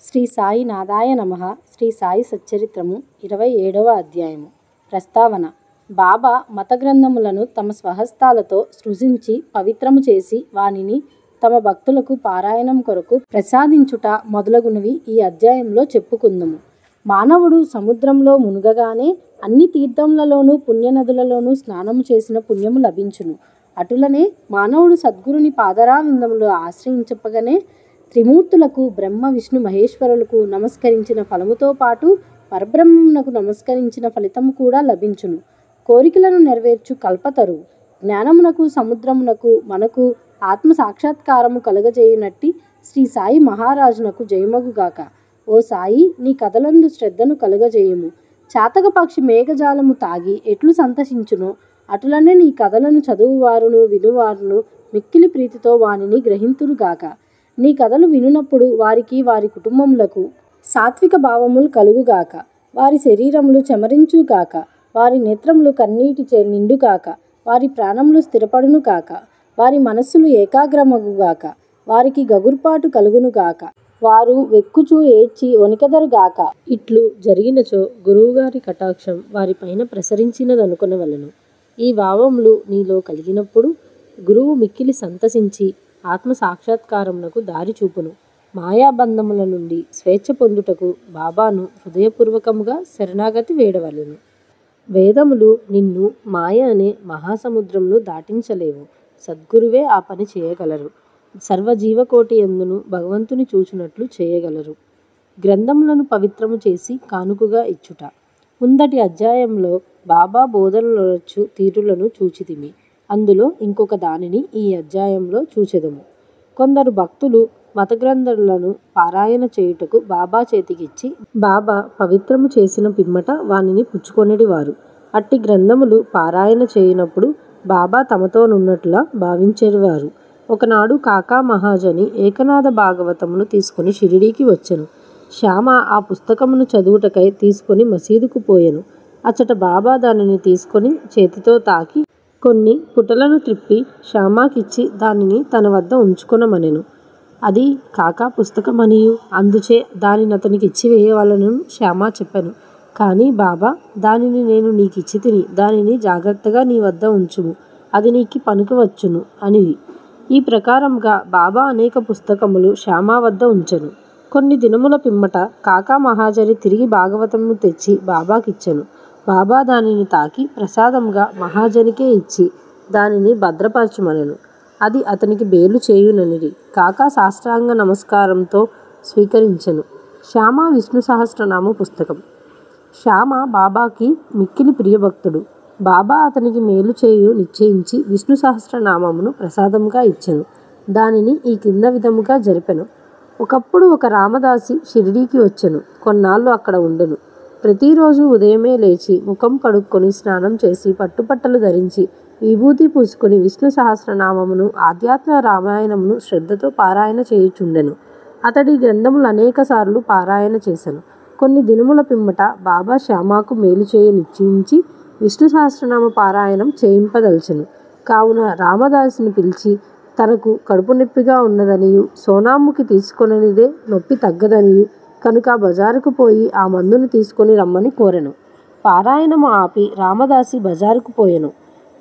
శ్రీ సాయి నాథాయ నమః. శ్రీ సాయి సచ్చరిత్రము 27వ అధ్యాయము. ప్రస్తావన. బాబా మత గ్రంథములను తమ స్వహస్తాలతో సృజించి పవిత్రము చేసి వానిని తమ భక్తులకు పారాయణం కొరకు ప్రసాదించుట మొదలగునవి ఈ అధ్యాయంలో చెప్పుకుందుము. మానవుడు సముద్రంలో మునుగగానే అన్ని తీర్థములలోనూ పుణ్యనదులలోనూ స్నానము చేసిన పుణ్యము లభించును. అటులనే మానవుడు సద్గురుని పాదరావిందములు ఆశ్రయించపగనే త్రిమూర్తులకు బ్రహ్మ విష్ణు మహేశ్వరులకు నమస్కరించిన ఫలముతో పాటు పరబ్రహ్మమునకు నమస్కరించిన ఫలితము కూడా లభించును. కోరికలను నెరవేర్చు కల్పతరు జ్ఞానమునకు సముద్రమునకు మనకు ఆత్మ సాక్షాత్కారము కలుగజేయునట్టి శ్రీ సాయి మహారాజునకు జయమగుగాక. ఓ సాయి, నీ కథలందు శ్రద్ధను కలుగజేయుము. చాతక పక్షి మేఘజాలము తాగి ఎట్లు సంతసించునో అటులనే నీ కథలను చదువువారును వినువారును మిక్కిలి ప్రీతితో వానిని గ్రహింతురుగాక. నీ కథలు వినునప్పుడు వారికి వారి కుటుంబములకు సాత్విక భావములు కలుగుగాక. వారి శరీరములు చెమరించుగాక. వారి నేత్రములు కన్నీటిచే నిండుగాక. వారి ప్రాణములు స్థిరపడును కాక. వారి మనస్సులు ఏకాగ్రమగుగాక. వారికి గగుర్పాటు కలుగునుగాక. వారు వెక్కుచూ ఏడ్చి వణికెదరుగాక. ఇట్లు జరిగినచో గురువుగారి కటాక్షం వారిపైన ప్రసరించినదనుకొనవలెను. ఈ భావములు నీలో కలిగినప్పుడు గురువు మిక్కిలి సంతసించి ఆత్మ సాక్షాత్కారమునకు దారి చూపును. మాయాబంధముల నుండి స్వేచ్ఛ పొందుటకు బాబాను హృదయపూర్వకముగా శరణాగతి వేడవలెను. వేదములు నిన్ను మాయ అనే మహాసముద్రంలో దాటించలేవు. సద్గురువే ఆ పని చేయగలరు. సర్వజీవకోటి యందును భగవంతుని చూచునట్లు చేయగలరు. గ్రంథములను పవిత్రము చేసి కానుకగా ఇచ్చుట. ముందటి అధ్యాయంలో బాబా బోధనలొచ్చు తీరులను చూచితిమి. అందులో ఇంకొక దానిని ఈ అధ్యాయంలో చూచెదము. కొందరు భక్తులు మత గ్రంథాలను పారాయణ చేయుటకు బాబా చేతికిచ్చి బాబా పవిత్రము చేసిన పిమ్మట వానిని పుచ్చుకొనెడివారు. అట్టి గ్రంథములు పారాయణ చేయనప్పుడు బాబా తమతోనున్నట్లా భావించేవారు. ఒకనాడు కాకా మహాజని ఏకనాథ భాగవతమును తీసుకుని షిరిడీకి వచ్చెను. శ్యామ ఆ పుస్తకమును చదువుటకై తీసుకుని మసీదుకు పోయెను. అచ్చట బాబా దానిని తీసుకొని చేతితో తాకి కొన్ని పుటలను త్రిప్పి శ్యామకిచ్చి దానిని తన వద్ద ఉంచుకొనమనెను. అది కాకా పుస్తకమనియు అందుచే దానినతనికి ఇచ్చివేయవలెనని శ్యామ చెప్పెను. కానీ బాబా, దానిని నేను నీకిచ్చితిని, దానిని జాగ్రత్తగా నీ వద్ద ఉంచుము, అది నీకు పనికివచ్చును అనిది. ఈ ప్రకారముగా బాబా అనేక పుస్తకములు శ్యామ వద్ద ఉంచెను. కొన్ని దినముల పిమ్మట కాకా మహాజని తిరిగి భాగవతమును తెచ్చి బాబాకిచ్చెను. బాబా దానిని తాకి ప్రసాదముగా మహాజనికే ఇచ్చి దానిని భద్రపరచుమనెను. అది అతనికి బేలు చేయుననిది. కాకా సాష్టాంగ నమస్కారంతో స్వీకరించెను. శ్యామ విష్ణు సహస్రనామ పుస్తకం. శ్యామ బాబాకి మిక్కిలి ప్రియభక్తుడు. బాబా అతనికి మేలు చేయు నిశ్చయించి విష్ణు సహస్రనామమును ప్రసాదముగా ఇచ్చెను. దానిని ఈ కింద విధముగా జరిపెను. ఒకప్పుడు ఒక రామదాసి షిరిడీకి వచ్చెను. కొన్నాళ్ళు అక్కడ ఉండెను. ప్రతిరోజు ఉదయమే లేచి ముఖం కడుక్కొని స్నానం చేసి పట్టుపట్టలు ధరించి విభూతి పూసుకొని విష్ణు సహస్రనామమును ఆధ్యాత్మ రామాయణమును శ్రద్ధతో పారాయణ చేయుచుండెను. అతడి గ్రంథములు అనేక సార్లు పారాయణ చేసెను. కొన్ని దినముల పిమ్మట బాబా శ్యామకు మేలు చేయ నిశ్చయించి విష్ణు సహస్రనామ పారాయణం చేయింపదలచెను. కావున రామదాసుని పిలిచి తనకు కడుపు నొప్పిగా ఉన్నదనియు సోనాముకి తీసుకొననిదే నొప్పి తగ్గదనియు కనుక బజారుకు పోయి ఆ మందును తీసుకొని రమ్మని కోరెను. పారాయణము ఆపి రామదాసి బజారుకు పోయెను.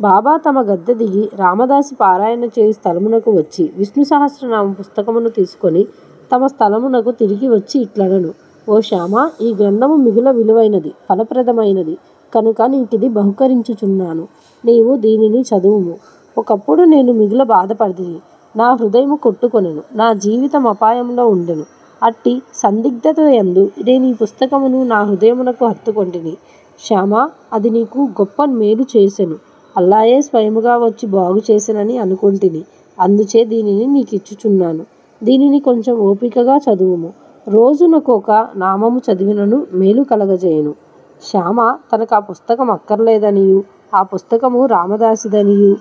బాబా తమ గద్దె దిగి రామదాసి పారాయణ చేయు స్థలమునకు వచ్చి విష్ణు సహస్రనామ పుస్తకమును తీసుకొని తమ స్థలమునకు తిరిగి వచ్చి ఇట్లనెను. ఓ శ్యామ, ఈ గ్రంథము మిగుల విలువైనది, ఫలప్రదమైనది కనుక నీకిది బహుకరించుచున్నాను. నీవు దీనిని చదువుము. ఒకప్పుడు నేను మిగుల బాధపడితిని. నా హృదయము కొట్టుకొనెను. నా జీవితం అపాయంలో ఉండెను. అట్టి సందిగ్ధత యందు నేను ఈ పుస్తకమును నా హృదయమునకు హత్తుకొంటిని. శ్యామ, అది నీకు గొప్ప మేలు చేసెను. అల్లాయే స్వయముగా వచ్చి బాగు చేసెనని అనుకొంటిని. అందుచే దీనిని నీకిచ్చుచున్నాను. దీనిని కొంచెం ఓపికగా చదువుము. రోజునకొక నామము చదివినను మేలు కలగజేయును. శ్యామ తనకు ఆ పుస్తకం అక్కర్లేదనియు ఆ పుస్తకము రామదాసిదనియు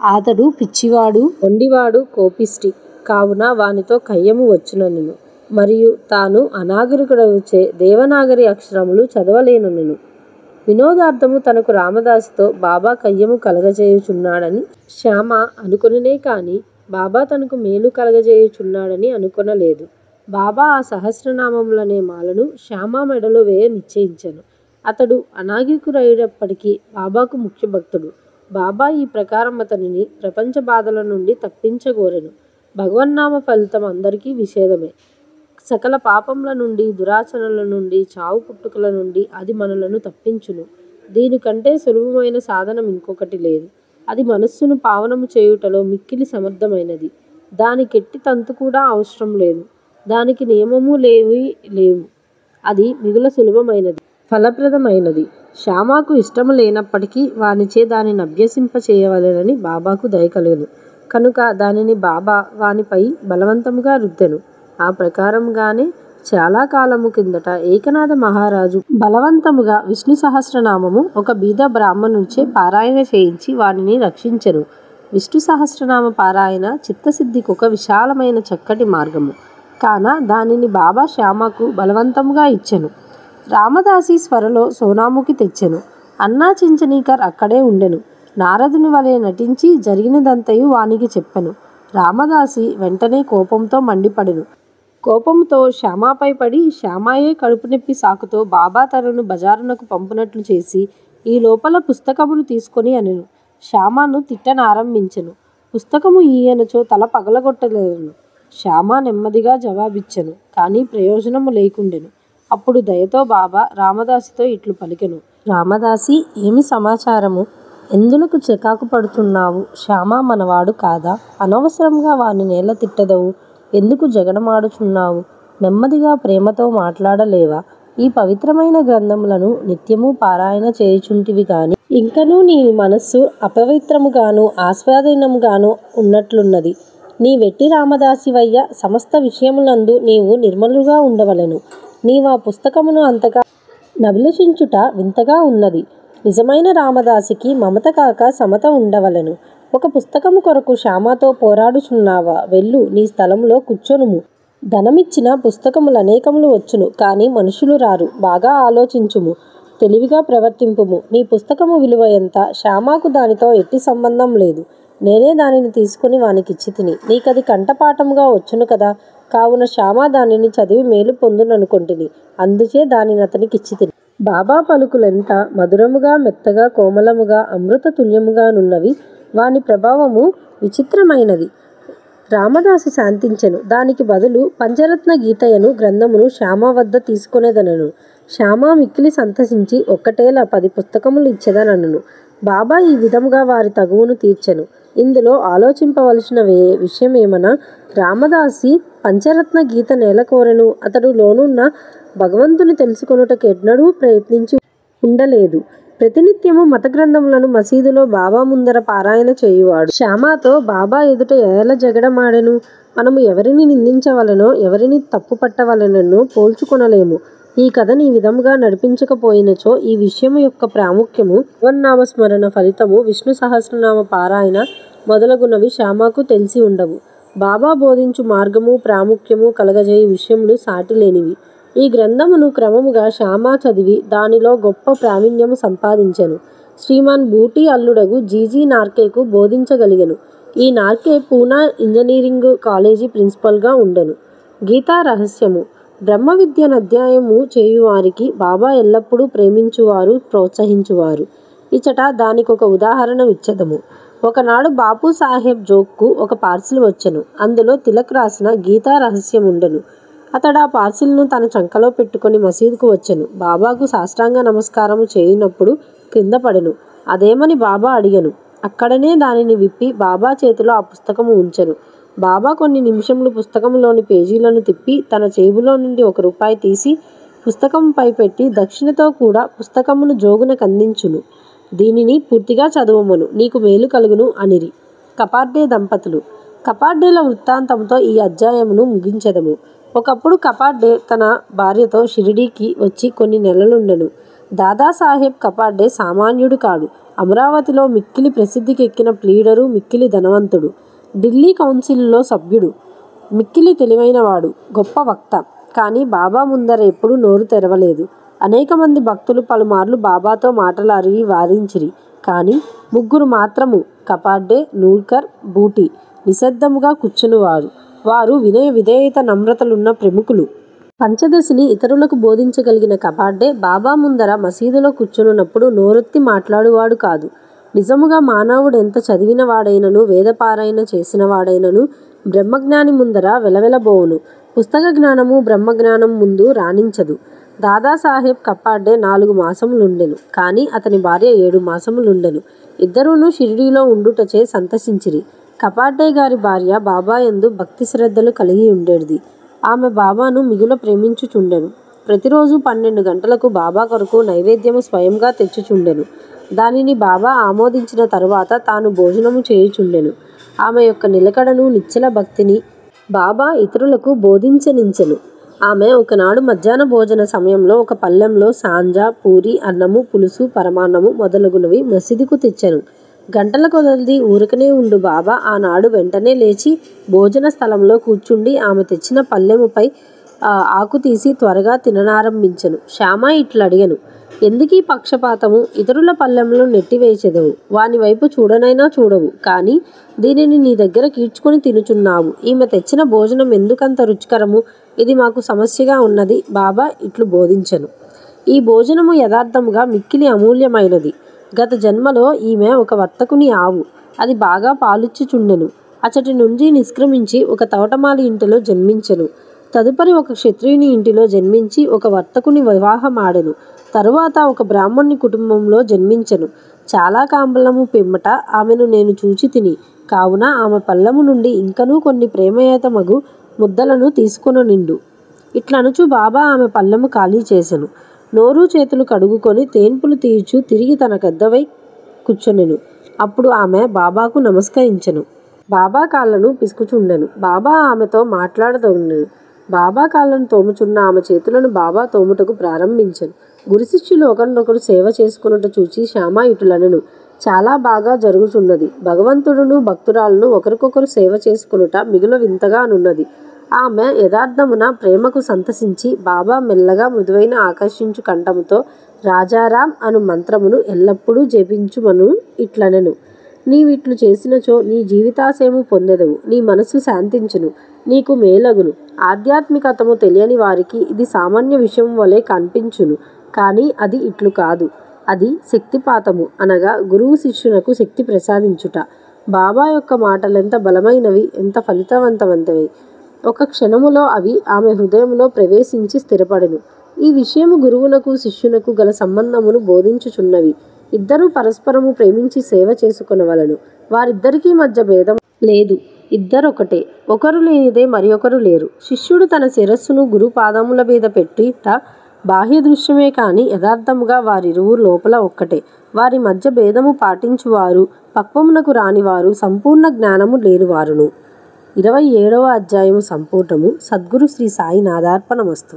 అతడు పిచ్చివాడు, ఒండివాడు, కోపిష్టి కావున వానితో కయ్యము వచ్చుననెను. మరియు తాను అనాగరికుడవుచే దేవనాగరి అక్షరములు చదవలేననెను. వినోదార్థము తనకు రామదాసితో బాబా కయ్యము కలగజేయుచున్నాడని శ్యామ అనుకొననే కాని బాబా తనకు మేలు కలగజేయుచున్నాడని అనుకొనలేదు. బాబా ఆ సహస్రనామములనే మాలను శ్యామ మెడలో వేయ నిశ్చయించెను. అతడు అనాగరికుడైనప్పటికీ బాబాకు ముఖ్య భక్తుడు. బాబా ఈ ప్రకారం అతనిని ప్రపంచ బాధల నుండి తప్పించగోరెను. భగవన్నామ ఫలితం అందరికీ విషేదమే. సకల పాపముల నుండి, దురాచరణల నుండి, చావు పుట్టుకల నుండి అది మనలను తప్పించును. దీనికంటే సులభమైన సాధనం ఇంకొకటి లేదు. అది మనస్సును పావనము చేయుటలో మిక్కిలి సమర్థమైనది. దానికెట్టి తంతు కూడా అవసరం లేదు. దానికి నియమము లేవు. అది మిగుల సులభమైనది, ఫలప్రదమైనది. శ్యామకు ఇష్టము లేనప్పటికీ వానిచే దానిని అభ్యసింప చేయవలెనని బాబాకు దయ కలిగెను. కనుక దానిని బాబా వానిపై బలవంతముగా రుద్దెను. ఆ ప్రకారంగానే చాలా కాలము కిందట ఏకనాథ మహారాజు బలవంతముగా విష్ణు సహస్రనామము ఒక బీద బ్రాహ్మణునిచే పారాయణ చేయించి వానిని రక్షించెను. విష్ణు సహస్రనామ పారాయణ చిత్తశుద్ధికొక విశాలమైన చక్కటి మార్గము. కాన దానిని బాబా శ్యామకు బలవంతముగా ఇచ్చెను. రామదాసి స్వరలో సోనాముఖి తెచ్చెను. అన్నా చించనీకర్ అక్కడే ఉండెను. నారదుని వలె నటించి జరిగినదంతయు వానికి చెప్పెను. రామదాసి వెంటనే కోపంతో మండిపడెను. కోపంతో శ్యామపై పడి శ్యామయే కడుపు నొప్పి సాకుతో బాబా తనను బజారునకు పంపునట్లు చేసి ఈ లోపల పుస్తకమును తీసుకొని అనెను. శ్యామను తిట్టనారంభించెను. పుస్తకము ఈయనచో తల పగలగొట్టలేను. శ్యామ నెమ్మదిగా జవాబిచ్చెను. కానీ ప్రయోజనము లేకుండెను. అప్పుడు దయతో బాబా రామదాసితో ఇట్లు పలికెను. రామదాసి, ఏమి సమాచారము? ఎందులకు చికాకు పడుతున్నావు? శ్యామ మనవాడు కాదా? అనవసరంగా వాని నేల తిట్టదవు. ఎందుకు జగడమాడుచున్నావు? నెమ్మదిగా ప్రేమతో మాట్లాడలేవా? ఈ పవిత్రమైన గ్రంథములను నిత్యము పారాయణ చేయుచుంటివి గాని ఇంకనూ నీ మనస్సు అపవిత్రముగాను ఆస్వాదీనముగాను ఉన్నట్లున్నది. నీ వెట్టి రామదాసివయ్య, సమస్త విషయములందు నీవు నిర్మలుగా ఉండవలెను. నీవా పుస్తకమును అంతగా నభిలషించుట వింతగా ఉన్నది. నిజమైన రామదాసికి మమత కాక సమత ఉండవలెను. ఒక పుస్తకము కొరకు శ్యామతో పోరాడుచున్నావా? వెళ్ళు, నీ స్థలములో కూర్చొనుము. ధనమిచ్చిన పుస్తకములనేకములు వచ్చును, కానీ మనుషులు రారు. బాగా ఆలోచించుము, తెలివిగా ప్రవర్తింపుము. నీ పుస్తకము విలువ ఎంత? శ్యామకు దానితో ఎట్టి సంబంధం లేదు. నేనే దానిని తీసుకుని వానికిచ్చి తిని. నీకది కంఠపాఠముగా వచ్చును కదా. కావున శ్యామ దానిని చదివి మేలు పొందుననుకొంటిని. అందుచే దానిని అతనికిచ్చి తిని. బాబా పలుకులెంత మధురముగా, మెత్తగా, కోమలముగా, అమృత తుల్యముగానున్నవి. వాని ప్రభావము విచిత్రమైనది. రామదాసి శాంతించెను. దానికి బదులు పంచరత్న గీతయను గ్రంథమును శ్యామ వద్ద తీసుకొనేదనను. శ్యామ మిక్కిలి సంతసించి ఒక్కటేలా 10 పుస్తకములు ఇచ్చేదనను. బాబా ఈ విధముగా వారి తగువును తీర్చెను. ఇందులో ఆలోచింపవలసిన విషయమేమనా? రామదాసి పంచరత్న గీత నేల కోరెను. అతడు లోనున్న భగవంతుని తెలుసుకొనుటకు ఎన్నడూ ప్రయత్నించి ఉండలేదు. ప్రతినిత్యము మత గ్రంథములను మసీదులో బాబా ముందర పారాయణ చేయువాడు. శ్యామతో బాబా ఎదుట ఎలా జగడమాడెను? మనము ఎవరిని నిందించవలనో, ఎవరిని తప్పు పట్టవలనో పోల్చుకొనలేము. ఈ కథని ఈ విధముగా నడిపించకపోయినచో ఈ విషయము యొక్క ప్రాముఖ్యము, భగవన్నామస్మరణ ఫలితము, విష్ణు సహస్రనామ పారాయణ మొదలగునవి శ్యామకు తెలిసి ఉండవు. బాబా బోధించు మార్గము, ప్రాముఖ్యము కలగజేయు విషయములు సాటిలేనివి. ఈ గ్రంథమును క్రమముగా శ్యామ చదివి దానిలో గొప్ప ప్రావీణ్యము సంపాదించెను. శ్రీమాన్ బూటీ అల్లుడగు జీజీ నార్కేకు బోధించగలిగెను. ఈ నార్కే పూనా ఇంజనీరింగ్ కాలేజీ ప్రిన్సిపల్గా ఉండెను. గీతా రహస్యము. బ్రహ్మ విద్యను అధ్యాయము చేయువారికి బాబా ఎల్లప్పుడూ ప్రేమించువారు, ప్రోత్సహించువారు. ఇచ్చట దానికొక ఉదాహరణ ఇచ్చెదము. ఒకనాడు బాపు సాహెబ్ జోక్కు ఒక పార్సిల్ వచ్చెను. అందులో తిలక్ రాసిన గీతా రహస్యం ఉండెను. అతడు ఆ పార్సిల్ను తన చంకలో పెట్టుకొని మసీదుకు వచ్చెను. బాబాకు సాష్టాంగ నమస్కారము చేయునప్పుడు క్రింద పడెను. అదేమని బాబా అడిగెను. అక్కడనే దానిని విప్పి బాబా చేతిలో ఆ పుస్తకము ఉంచెను. బాబా కొన్ని నిమిషములు పుస్తకములోని పేజీలను తిప్పి తన జేబులో నుండి ₹1 తీసి పుస్తకంపై పెట్టి దక్షిణతో కూడా పుస్తకమును జోగునకందించును. దీనిని పూర్తిగా చదువమను, నీకు మేలు కలుగును అనిరి. కపార్డే దంపతులు. కపార్డేల వృత్తాంతంతో ఈ అధ్యాయమును ముగించెదము. ఒకప్పుడు కపార్డే తన భార్యతో షిరిడీకి వచ్చి కొన్ని నెలలుండెను. దాదాసాహెబ్ కపార్డే సామాన్యుడు కాడు. అమరావతిలో మిక్కిలి ప్రసిద్ధికెక్కిన ప్లీడరు, మిక్కిలి ధనవంతుడు, ఢిల్లీ కౌన్సిల్లో సభ్యుడు, మిక్కిలి తెలివైనవాడు, గొప్ప వక్త. కానీ బాబా ముందర ఎప్పుడూ నోరు తెరవలేదు. అనేక మంది భక్తులు పలుమార్లు బాబాతో మాటలాడి వారించిరి. కానీ 3 మాత్రము, కపార్డే, నూల్కర్, బూటీ, నిశ్శబ్దముగా కూర్చునివారు. వారు వినయ విధేయత నమ్రతలున్న ప్రముఖులు. పంచదశిని ఇతరులకు బోధించగలిగిన కపాడ్డే బాబా ముందర మసీదులో కూర్చున్నప్పుడు నోరెత్తి మాట్లాడువాడు కాదు. నిజముగా మానవుడెంత చదివినవాడైనను, వేదపారాయణ చేసినవాడైనను బ్రహ్మజ్ఞాని ముందర వెలవెలబోవును. పుస్తక జ్ఞానము బ్రహ్మజ్ఞానం ముందు రాణించదు. దాదాసాహెబ్ కపాడ్డే 4 మాసములుండెను. కాని అతని భార్య 7 మాసములుండెను. ఇద్దరూను షిరిడీలో ఉండుటచే సంతసించిరి. కపాడ్డే గారి భార్య బాబాయందు భక్తి శ్రద్ధలు కలిగి ఉండేది. ఆమె బాబాను మిగుల ప్రేమించుచుండెను. ప్రతిరోజు 12 గంటలకు బాబా కొరకు నైవేద్యము స్వయంగా తెచ్చుచుండెను. దానిని బాబా ఆమోదించిన తరువాత తాను భోజనము చేయుచుండెను. ఆమె యొక్క నిలకడను, నిశ్చల భక్తిని బాబా ఇతరులకు బోధించనించెను. ఆమె ఒకనాడు మధ్యాహ్న భోజన సమయంలో ఒక పళ్ళెంలో సాంజా, పూరి, అన్నము, పులుసు, పరమాన్నము మొదలగునవి మసీదుకు తెచ్చెను. గంటల కొలది ఊరకనే ఉండు బాబా ఆనాడు వెంటనే లేచి భోజన స్థలంలో కూర్చుండి ఆమె తెచ్చిన పళ్ళెముపై ఆకు తీసి త్వరగా తిననారంభించెను. శ్యామ ఇట్లడిగెను, ఎందుకీ పక్షపాతము? ఇతరుల పళ్ళెంలో నెట్టివేచెదవు, వాని వైపు చూడనైనా చూడవు, కాని దీనిని నీ దగ్గర కీడ్చుకొని తినుచున్నావు. ఈమె తెచ్చిన భోజనం ఎందుకంత రుచికరము? ఇది మాకు సమస్యగా ఉన్నది. బాబా ఇట్లు బోధించెను. ఈ భోజనము యథార్థముగా మిక్కిలి అమూల్యమైనది. గత జన్మలో ఈమె ఒక వర్తకుని ఆవు. అది బాగా పాలిచ్చుచుండెను. అచటి నుంచి నిష్క్రమించి ఒక తోటమాలి ఇంటిలో జన్మించెను. తదుపరి ఒక క్షత్రియుని ఇంటిలో జన్మించి ఒక వర్తకుని వివాహమాడెను. తరువాత ఒక బ్రాహ్మణుని కుటుంబంలో జన్మించెను. చాలా కాంబలము పిమ్మట ఆమెను నేను చూచి తిని, కావున ఆమె పళ్ళము నుండి ఇంకనూ కొన్ని ప్రేమయేతమగు ముద్దలను తీసుకొననిండు. ఇట్లనుచు బాబా ఆమె పళ్ళెము ఖాళీ చేసెను. నోరు చేతులు కడుగుకొని తేన్పులు తీయుచు తిరిగి తన గద్దవై కూర్చొనెను. అప్పుడు ఆమె బాబాకు నమస్కరించెను. బాబా కాళ్ళను పిసుకుచుండెను. బాబా ఆమెతో మాట్లాడదొనెను. బాబా కాళ్ళను తోముచున్న ఆమె చేతులను బాబా తోముటకు ప్రారంభించెను. గురు శిష్యులు ఒకరినొకరు సేవ చేసుకొనుట చూచి శ్యామ ఇటులనెను, చాలా బాగా జరుగుచున్నది. భగవంతుడును భక్తురాలను ఒకరికొకరు సేవ చేసుకొనుట మిగుల వింతగానున్నది. ఆమె యథార్థమున ప్రేమకు సంతసించి బాబా మెల్లగా మృదువైన ఆకర్షించు కంఠముతో రాజారాం అను మంత్రమును ఎల్లప్పుడూ జపించుమను ఇట్లనెను. నీవిట్లు చేసినచో నీ జీవితాశయము పొందెదవు. నీ మనసు శాంతించును, నీకు మేలగును. ఆధ్యాత్మికతము తెలియని వారికి ఇది సామాన్య విషయం వలె కనిపించును. కానీ అది ఇట్లు కాదు. అది శక్తిపాతము, అనగా గురువు శిష్యునకు శక్తి ప్రసాదించుట. బాబా యొక్క మాటలెంత బలమైనవి, ఎంత ఫలితవంతమైనవి! ఒక క్షణములో అవి ఆమె హృదయంలో ప్రవేశించి స్థిరపడెను. ఈ విషయము గురువునకు శిష్యునకు గల సంబంధమును బోధించుచున్నవి. ఇద్దరూ పరస్పరము ప్రేమించి సేవ చేసుకొనవలెను. వారిద్దరికీ మధ్య భేదం లేదు. ఇద్దరొకటే. ఒకరు లేనిదే మరి ఒకరు లేరు. శిష్యుడు తన శిరస్సును గురు పాదముల మీద పెట్టుట బాహ్య దృశ్యమే కాని యథార్థముగా వారిరువురు లోపల ఒక్కటే. వారి మధ్య భేదము పాటించువారు పక్వమునకు రానివారు, సంపూర్ణ జ్ఞానము లేనివారును. 27వ అధ్యాయము సంపూర్ణము. సద్గురు శ్రీ సాయినాథార్పణమస్తు.